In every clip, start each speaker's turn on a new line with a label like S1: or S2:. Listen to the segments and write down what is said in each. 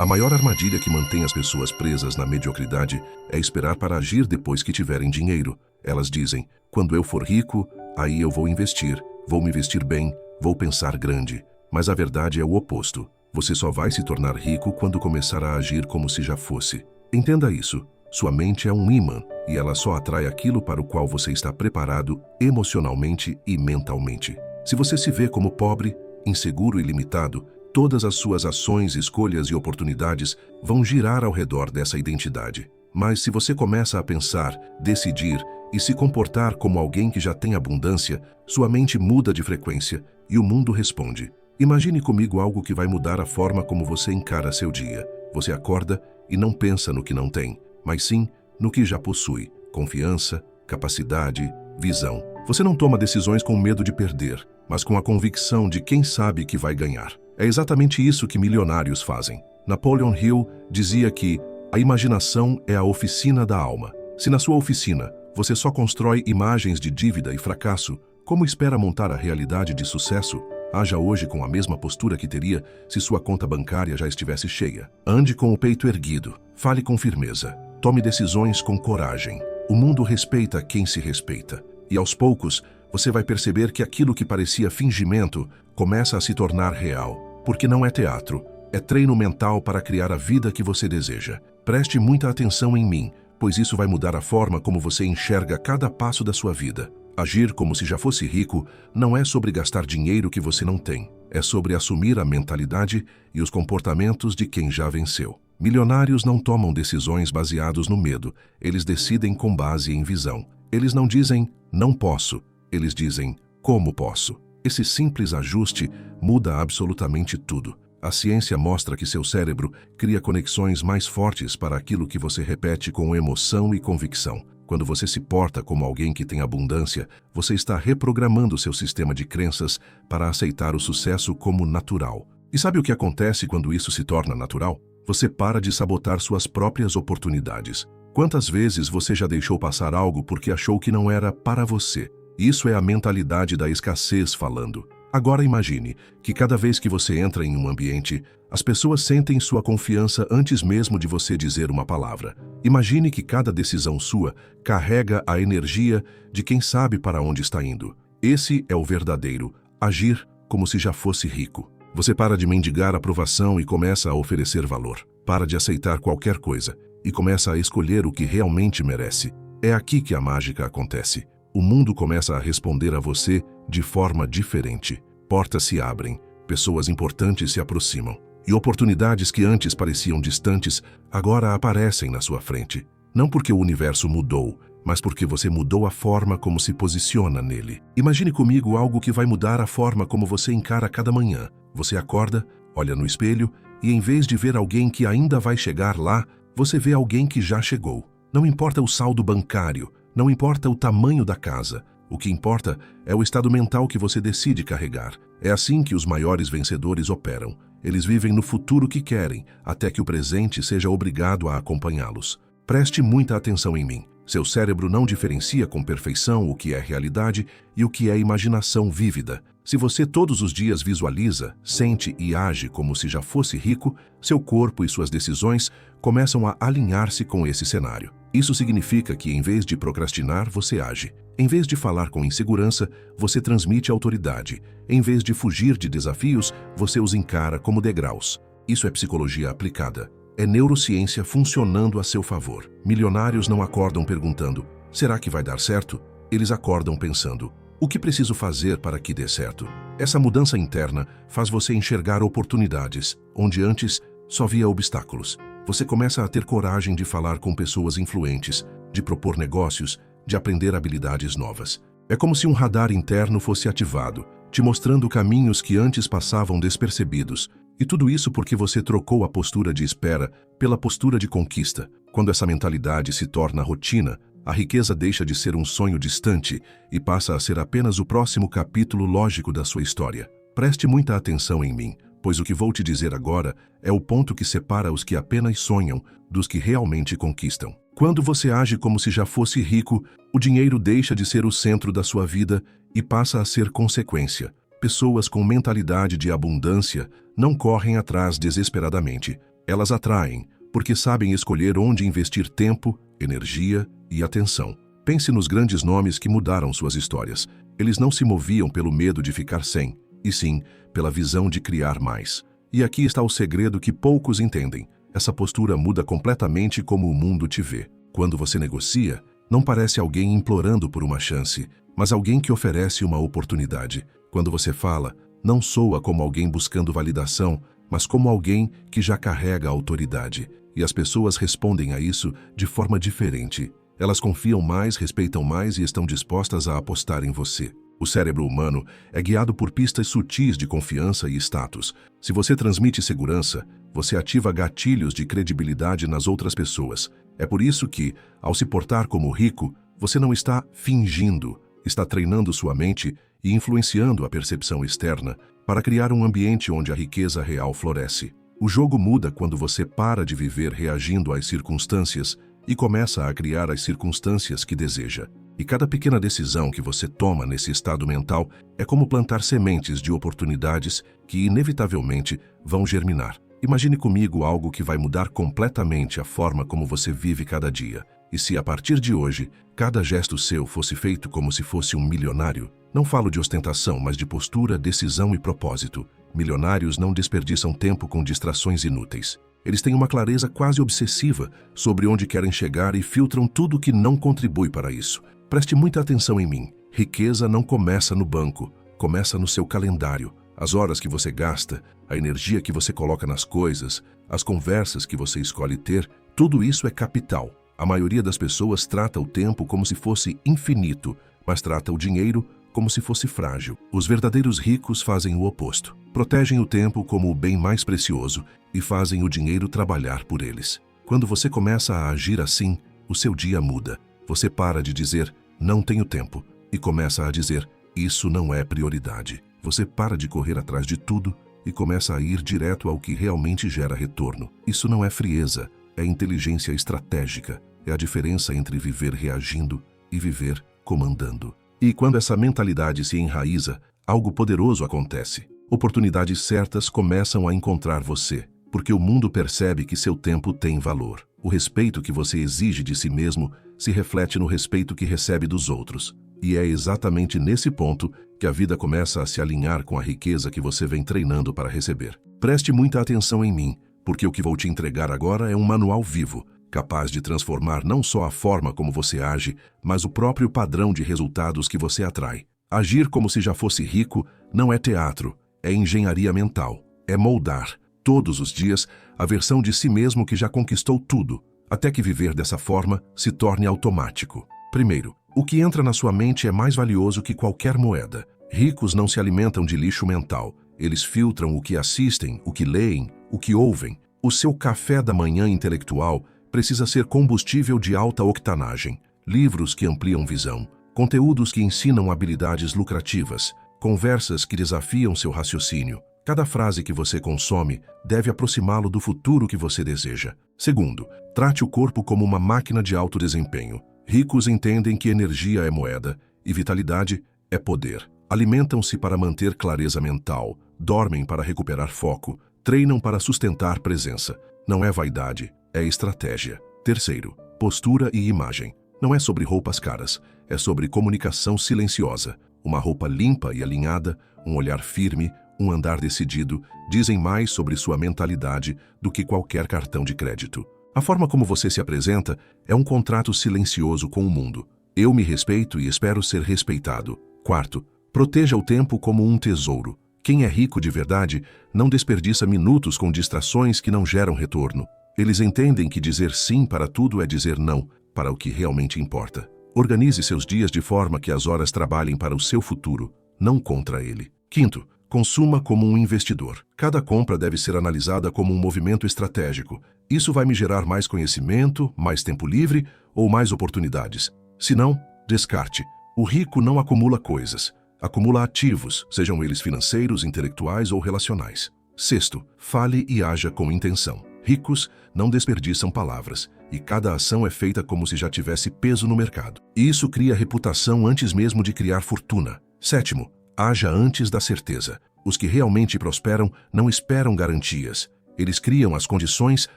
S1: A maior armadilha que mantém as pessoas presas na mediocridade é esperar para agir depois que tiverem dinheiro. Elas dizem, quando eu for rico, aí eu vou me vestir bem, vou pensar grande. Mas a verdade é o oposto. Você só vai se tornar rico quando começar a agir como se já fosse. Entenda isso. Sua mente é um ímã e ela só atrai aquilo para o qual você está preparado emocionalmente e mentalmente. Se você se vê como pobre, inseguro e limitado, todas as suas ações, escolhas e oportunidades vão girar ao redor dessa identidade. Mas se você começa a pensar, decidir e se comportar como alguém que já tem abundância, sua mente muda de frequência e o mundo responde. Imagine comigo algo que vai mudar a forma como você encara seu dia. Você acorda e não pensa no que não tem, mas sim no que já possui. Confiança, capacidade, visão. Você não toma decisões com medo de perder, mas com a convicção de quem sabe que vai ganhar. É exatamente isso que milionários fazem. Napoleon Hill dizia que a imaginação é a oficina da alma. Se na sua oficina você só constrói imagens de dívida e fracasso, como espera montar a realidade de sucesso? Haja hoje com a mesma postura que teria se sua conta bancária já estivesse cheia. Ande com o peito erguido, fale com firmeza, tome decisões com coragem. O mundo respeita quem se respeita. E aos poucos, você vai perceber que aquilo que parecia fingimento começa a se tornar real. Porque não é teatro, é treino mental para criar a vida que você deseja. Preste muita atenção em mim, pois isso vai mudar a forma como você enxerga cada passo da sua vida. Agir como se já fosse rico não é sobre gastar dinheiro que você não tem. É sobre assumir a mentalidade e os comportamentos de quem já venceu. Milionários não tomam decisões baseados no medo, eles decidem com base em visão. Eles não dizem, não posso, eles dizem, como posso. Esse simples ajuste muda absolutamente tudo. A ciência mostra que seu cérebro cria conexões mais fortes para aquilo que você repete com emoção e convicção. Quando você se porta como alguém que tem abundância, você está reprogramando seu sistema de crenças para aceitar o sucesso como natural. E sabe o que acontece quando isso se torna natural? Você para de sabotar suas próprias oportunidades. Quantas vezes você já deixou passar algo porque achou que não era para você? Isso é a mentalidade da escassez falando. Agora imagine que cada vez que você entra em um ambiente, as pessoas sentem sua confiança antes mesmo de você dizer uma palavra. Imagine que cada decisão sua carrega a energia de quem sabe para onde está indo. Esse é o verdadeiro agir como se já fosse rico. Você para de mendigar aprovação e começa a oferecer valor. Para de aceitar qualquer coisa e começa a escolher o que realmente merece. É aqui que a mágica acontece. O mundo começa a responder a você de forma diferente. Portas se abrem, pessoas importantes se aproximam. E oportunidades que antes pareciam distantes, agora aparecem na sua frente. Não porque o universo mudou, mas porque você mudou a forma como se posiciona nele. Imagine comigo algo que vai mudar a forma como você encara cada manhã. Você acorda, olha no espelho e em vez de ver alguém que ainda vai chegar lá, você vê alguém que já chegou. Não importa o saldo bancário, não importa o tamanho da casa. O que importa é o estado mental que você decide carregar. É assim que os maiores vencedores operam. Eles vivem no futuro que querem, até que o presente seja obrigado a acompanhá-los. Preste muita atenção em mim. Seu cérebro não diferencia com perfeição o que é realidade e o que é imaginação vívida. Se você todos os dias visualiza, sente e age como se já fosse rico, seu corpo e suas decisões começam a alinhar-se com esse cenário. Isso significa que, em vez de procrastinar, você age. Em vez de falar com insegurança, você transmite autoridade. Em vez de fugir de desafios, você os encara como degraus. Isso é psicologia aplicada. É neurociência funcionando a seu favor. Milionários não acordam perguntando, será que vai dar certo? Eles acordam pensando, o que preciso fazer para que dê certo? Essa mudança interna faz você enxergar oportunidades, onde antes só via obstáculos. Você começa a ter coragem de falar com pessoas influentes, de propor negócios, de aprender habilidades novas. É como se um radar interno fosse ativado, te mostrando caminhos que antes passavam despercebidos. E tudo isso porque você trocou a postura de espera pela postura de conquista. Quando essa mentalidade se torna rotina, a riqueza deixa de ser um sonho distante e passa a ser apenas o próximo capítulo lógico da sua história. Preste muita atenção em mim, pois o que vou te dizer agora é o ponto que separa os que apenas sonham dos que realmente conquistam. Quando você age como se já fosse rico, o dinheiro deixa de ser o centro da sua vida e passa a ser consequência. Pessoas com mentalidade de abundância não correm atrás desesperadamente. Elas atraem, porque sabem escolher onde investir tempo, energia e atenção. Pense nos grandes nomes que mudaram suas histórias. Eles não se moviam pelo medo de ficar sem, e sim pela visão de criar mais. E aqui está o segredo que poucos entendem. Essa postura muda completamente como o mundo te vê. Quando você negocia, não parece alguém implorando por uma chance, mas alguém que oferece uma oportunidade. Quando você fala, não soa como alguém buscando validação, mas como alguém que já carrega a autoridade. E as pessoas respondem a isso de forma diferente. Elas confiam mais, respeitam mais e estão dispostas a apostar em você. O cérebro humano é guiado por pistas sutis de confiança e status. Se você transmite segurança, você ativa gatilhos de credibilidade nas outras pessoas. É por isso que, ao se portar como rico, você não está fingindo, está treinando sua mente e influenciando a percepção externa para criar um ambiente onde a riqueza real floresce. O jogo muda quando você para de viver reagindo às circunstâncias e começa a criar as circunstâncias que deseja. E cada pequena decisão que você toma nesse estado mental é como plantar sementes de oportunidades que inevitavelmente vão germinar. Imagine comigo algo que vai mudar completamente a forma como você vive cada dia. E se a partir de hoje, cada gesto seu fosse feito como se fosse um milionário? Não falo de ostentação, mas de postura, decisão e propósito. Milionários não desperdiçam tempo com distrações inúteis. Eles têm uma clareza quase obsessiva sobre onde querem chegar e filtram tudo que não contribui para isso. Preste muita atenção em mim. Riqueza não começa no banco, começa no seu calendário. As horas que você gasta, a energia que você coloca nas coisas, as conversas que você escolhe ter, tudo isso é capital. A maioria das pessoas trata o tempo como se fosse infinito, mas trata o dinheiro como se fosse frágil. Os verdadeiros ricos fazem o oposto. Protegem o tempo como o bem mais precioso e fazem o dinheiro trabalhar por eles. Quando você começa a agir assim, o seu dia muda. Você para de dizer, não tenho tempo, e começa a dizer, isso não é prioridade. Você para de correr atrás de tudo e começa a ir direto ao que realmente gera retorno. Isso não é frieza, é inteligência estratégica. É a diferença entre viver reagindo e viver comandando. E quando essa mentalidade se enraiza, algo poderoso acontece. Oportunidades certas começam a encontrar você, porque o mundo percebe que seu tempo tem valor. O respeito que você exige de si mesmo se reflete no respeito que recebe dos outros. E é exatamente nesse ponto que a vida começa a se alinhar com a riqueza que você vem treinando para receber. Preste muita atenção em mim, porque o que vou te entregar agora é um manual vivo, capaz de transformar não só a forma como você age, mas o próprio padrão de resultados que você atrai. Agir como se já fosse rico não é teatro, é engenharia mental, é moldar, todos os dias, a versão de si mesmo que já conquistou tudo, até que viver dessa forma se torne automático. Primeiro, o que entra na sua mente é mais valioso que qualquer moeda. Ricos não se alimentam de lixo mental, eles filtram o que assistem, o que leem, o que ouvem. O seu café da manhã intelectual precisa ser combustível de alta octanagem, livros que ampliam visão, conteúdos que ensinam habilidades lucrativas, conversas que desafiam seu raciocínio. Cada frase que você consome deve aproximá-lo do futuro que você deseja. Segundo, trate o corpo como uma máquina de alto desempenho. Ricos entendem que energia é moeda e vitalidade é poder. Alimentam-se para manter clareza mental, dormem para recuperar foco, treinam para sustentar presença. Não é vaidade, é estratégia. Terceiro, postura e imagem. Não é sobre roupas caras, é sobre comunicação silenciosa. Uma roupa limpa e alinhada, um olhar firme, um andar decidido, dizem mais sobre sua mentalidade do que qualquer cartão de crédito. A forma como você se apresenta é um contrato silencioso com o mundo. Eu me respeito e espero ser respeitado. Quarto, proteja o tempo como um tesouro. Quem é rico de verdade não desperdiça minutos com distrações que não geram retorno. Eles entendem que dizer sim para tudo é dizer não para o que realmente importa. Organize seus dias de forma que as horas trabalhem para o seu futuro, não contra ele. Quinto, consuma como um investidor. Cada compra deve ser analisada como um movimento estratégico. Isso vai me gerar mais conhecimento, mais tempo livre ou mais oportunidades. Se não, descarte. O rico não acumula coisas, acumula ativos, sejam eles financeiros, intelectuais ou relacionais. Sexto, fale e haja com intenção. Ricos não desperdiçam palavras, e cada ação é feita como se já tivesse peso no mercado. E isso cria reputação antes mesmo de criar fortuna. Sétimo, haja antes da certeza. Os que realmente prosperam não esperam garantias, Eles criam as condições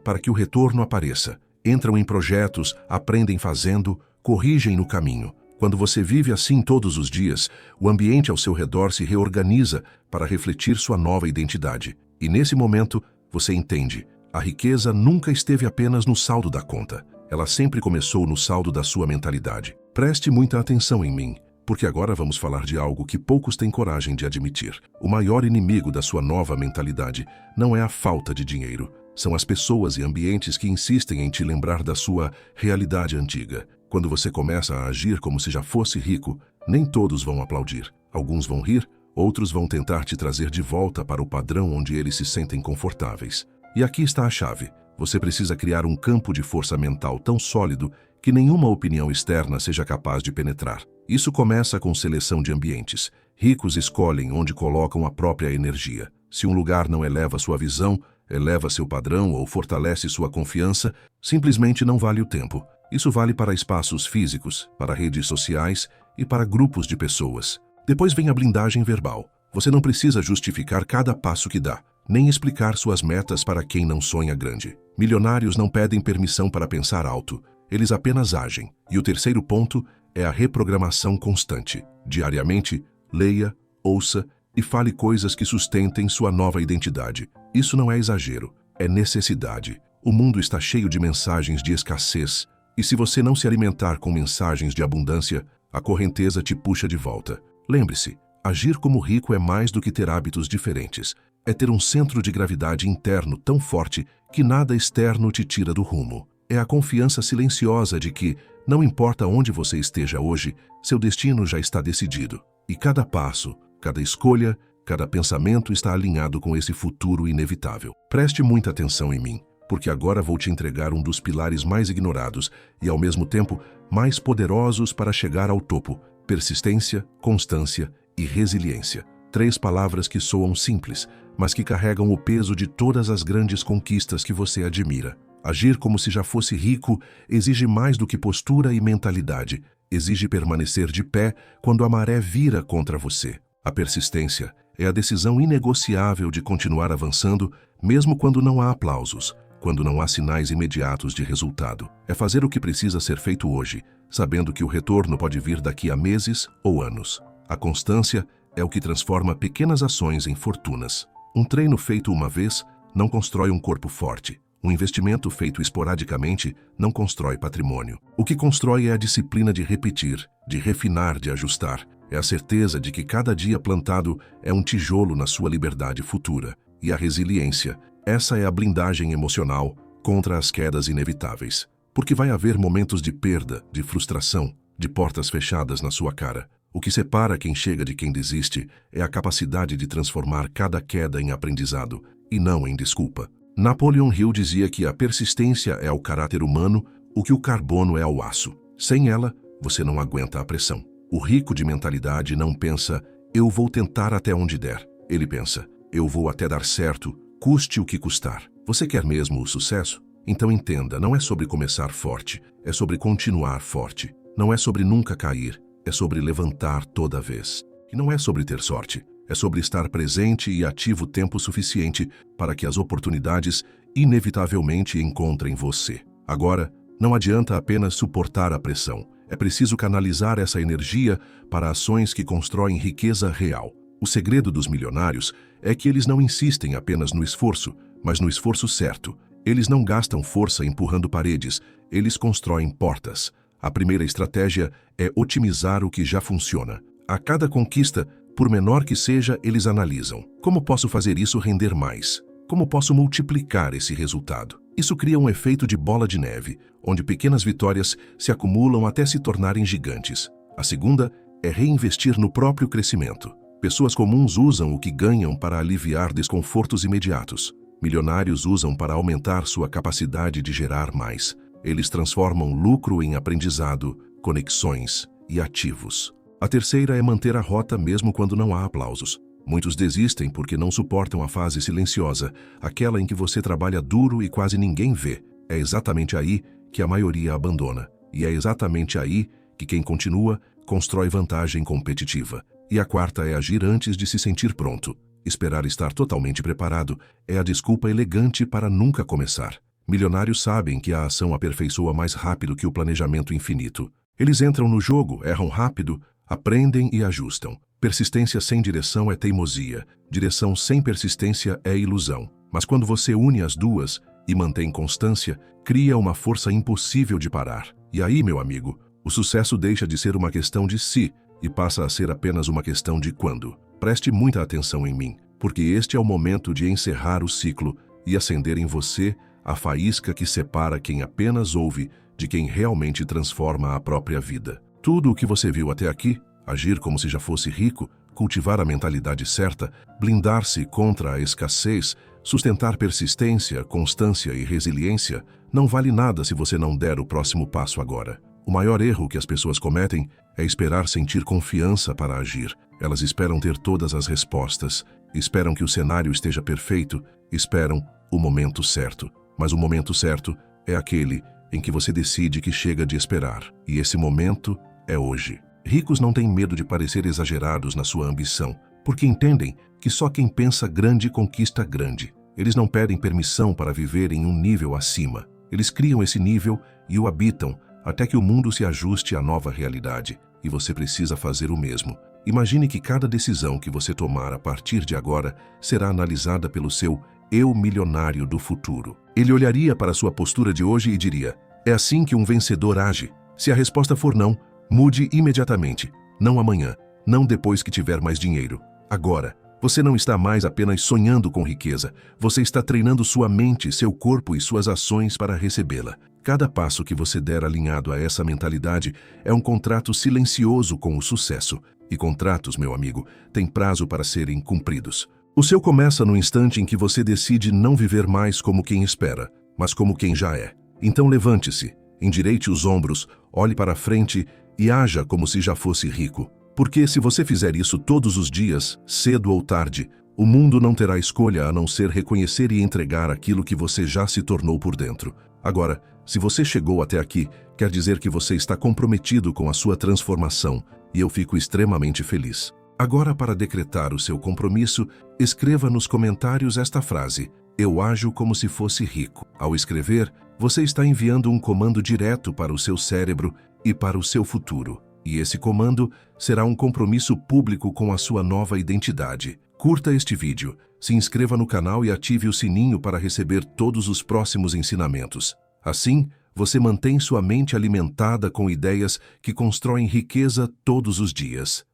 S1: para que o retorno apareça. Entram em projetos, aprendem fazendo, corrigem no caminho. Quando você vive assim todos os dias, o ambiente ao seu redor se reorganiza para refletir sua nova identidade. E nesse momento, você entende, a riqueza nunca esteve apenas no saldo da conta. Ela sempre começou no saldo da sua mentalidade. Preste muita atenção em mim, porque agora vamos falar de algo que poucos têm coragem de admitir. O maior inimigo da sua nova mentalidade não é a falta de dinheiro. São as pessoas e ambientes que insistem em te lembrar da sua realidade antiga. Quando você começa a agir como se já fosse rico, nem todos vão aplaudir. Alguns vão rir, outros vão tentar te trazer de volta para o padrão onde eles se sentem confortáveis. E aqui está a chave. Você precisa criar um campo de força mental tão sólido que nenhuma opinião externa seja capaz de penetrar. Isso começa com seleção de ambientes. Ricos escolhem onde colocam a própria energia. Se um lugar não eleva sua visão, eleva seu padrão ou fortalece sua confiança, simplesmente não vale o tempo. Isso vale para espaços físicos, para redes sociais e para grupos de pessoas. Depois vem a blindagem verbal. Você não precisa justificar cada passo que dá, nem explicar suas metas para quem não sonha grande. Milionários não pedem permissão para pensar alto, eles apenas agem. E o terceiro ponto é a reprogramação constante. Diariamente, leia, ouça e fale coisas que sustentem sua nova identidade. Isso não é exagero, é necessidade. O mundo está cheio de mensagens de escassez, e se você não se alimentar com mensagens de abundância, a correnteza te puxa de volta. Lembre-se, agir como rico é mais do que ter hábitos diferentes. É ter um centro de gravidade interno tão forte que nada externo te tira do rumo. É a confiança silenciosa de que, não importa onde você esteja hoje, seu destino já está decidido. E cada passo, cada escolha, cada pensamento está alinhado com esse futuro inevitável. Preste muita atenção em mim, porque agora vou te entregar um dos pilares mais ignorados e, ao mesmo tempo, mais poderosos para chegar ao topo: persistência, constância e resiliência. 3 palavras que soam simples, mas que carregam o peso de todas as grandes conquistas que você admira. Agir como se já fosse rico exige mais do que postura e mentalidade. Exige permanecer de pé quando a maré vira contra você. A persistência é a decisão inegociável de continuar avançando, mesmo quando não há aplausos, quando não há sinais imediatos de resultado. É fazer o que precisa ser feito hoje, sabendo que o retorno pode vir daqui a meses ou anos. A constância é o que transforma pequenas ações em fortunas. Um treino feito uma vez não constrói um corpo forte. Um investimento feito esporadicamente não constrói patrimônio. O que constrói é a disciplina de repetir, de refinar, de ajustar. É a certeza de que cada dia plantado é um tijolo na sua liberdade futura. E a resiliência, essa é a blindagem emocional contra as quedas inevitáveis. Porque vai haver momentos de perda, de frustração, de portas fechadas na sua cara. O que separa quem chega de quem desiste é a capacidade de transformar cada queda em aprendizado e não em desculpa. Napoleon Hill dizia que a persistência é ao caráter humano o que o carbono é ao aço. Sem ela, você não aguenta a pressão. O rico de mentalidade não pensa, eu vou tentar até onde der. Ele pensa, eu vou até dar certo, custe o que custar. Você quer mesmo o sucesso? Então entenda, não é sobre começar forte, é sobre continuar forte. Não é sobre nunca cair, é sobre levantar toda vez. E não é sobre ter sorte. É sobre estar presente e ativo tempo suficiente para que as oportunidades inevitavelmente encontrem você. Agora, não adianta apenas suportar a pressão. É preciso canalizar essa energia para ações que constroem riqueza real. O segredo dos milionários é que eles não insistem apenas no esforço, mas no esforço certo. Eles não gastam força empurrando paredes, eles constroem portas. A primeira estratégia é otimizar o que já funciona. A cada conquista, por menor que seja, eles analisam. Como posso fazer isso render mais? Como posso multiplicar esse resultado? Isso cria um efeito de bola de neve, onde pequenas vitórias se acumulam até se tornarem gigantes. A segunda é reinvestir no próprio crescimento. Pessoas comuns usam o que ganham para aliviar desconfortos imediatos. Milionários usam para aumentar sua capacidade de gerar mais. Eles transformam lucro em aprendizado, conexões e ativos. A terceira é manter a rota mesmo quando não há aplausos. Muitos desistem porque não suportam a fase silenciosa, aquela em que você trabalha duro e quase ninguém vê. É exatamente aí que a maioria abandona. E é exatamente aí que quem continua constrói vantagem competitiva. E a quarta é agir antes de se sentir pronto. Esperar estar totalmente preparado é a desculpa elegante para nunca começar. Milionários sabem que a ação aperfeiçoa mais rápido que o planejamento infinito. Eles entram no jogo, erram rápido, aprendem e ajustam. Persistência sem direção é teimosia. Direção sem persistência é ilusão. Mas quando você une as duas e mantém constância, cria uma força impossível de parar. E aí, meu amigo, o sucesso deixa de ser uma questão de se e passa a ser apenas uma questão de quando. Preste muita atenção em mim, porque este é o momento de encerrar o ciclo e acender em você a faísca que separa quem apenas ouve de quem realmente transforma a própria vida. Tudo o que você viu até aqui, agir como se já fosse rico, cultivar a mentalidade certa, blindar-se contra a escassez, sustentar persistência, constância e resiliência, não vale nada se você não der o próximo passo agora. O maior erro que as pessoas cometem é esperar sentir confiança para agir. Elas esperam ter todas as respostas, esperam que o cenário esteja perfeito, esperam o momento certo. Mas o momento certo é aquele em que você decide que chega de esperar. E esse momento é hoje. Ricos não têm medo de parecer exagerados na sua ambição, porque entendem que só quem pensa grande conquista grande. Eles não pedem permissão para viver em um nível acima. Eles criam esse nível e o habitam até que o mundo se ajuste à nova realidade. E você precisa fazer o mesmo. Imagine que cada decisão que você tomar a partir de agora será analisada pelo seu eu milionário do futuro. Ele olharia para sua postura de hoje e diria: é assim que um vencedor age. Se a resposta for não, mude imediatamente. Não amanhã, não depois que tiver mais dinheiro. Agora. Você não está mais apenas sonhando com riqueza. Você está treinando sua mente, seu corpo e suas ações para recebê-la. Cada passo que você der alinhado a essa mentalidade é um contrato silencioso com o sucesso. E contratos, meu amigo, têm prazo para serem cumpridos. O seu começa no instante em que você decide não viver mais como quem espera, mas como quem já é. Então levante-se, endireite os ombros, olhe para frente e haja como se já fosse rico. Porque se você fizer isso todos os dias, cedo ou tarde, o mundo não terá escolha a não ser reconhecer e entregar aquilo que você já se tornou por dentro. Agora, se você chegou até aqui, quer dizer que você está comprometido com a sua transformação, e eu fico extremamente feliz. Agora, para decretar o seu compromisso, escreva nos comentários esta frase: eu ajo como se fosse rico. Ao escrever, você está enviando um comando direto para o seu cérebro e para o seu futuro. E esse comando será um compromisso público com a sua nova identidade. Curta este vídeo, se inscreva no canal e ative o sininho para receber todos os próximos ensinamentos. Assim, você mantém sua mente alimentada com ideias que constroem riqueza todos os dias.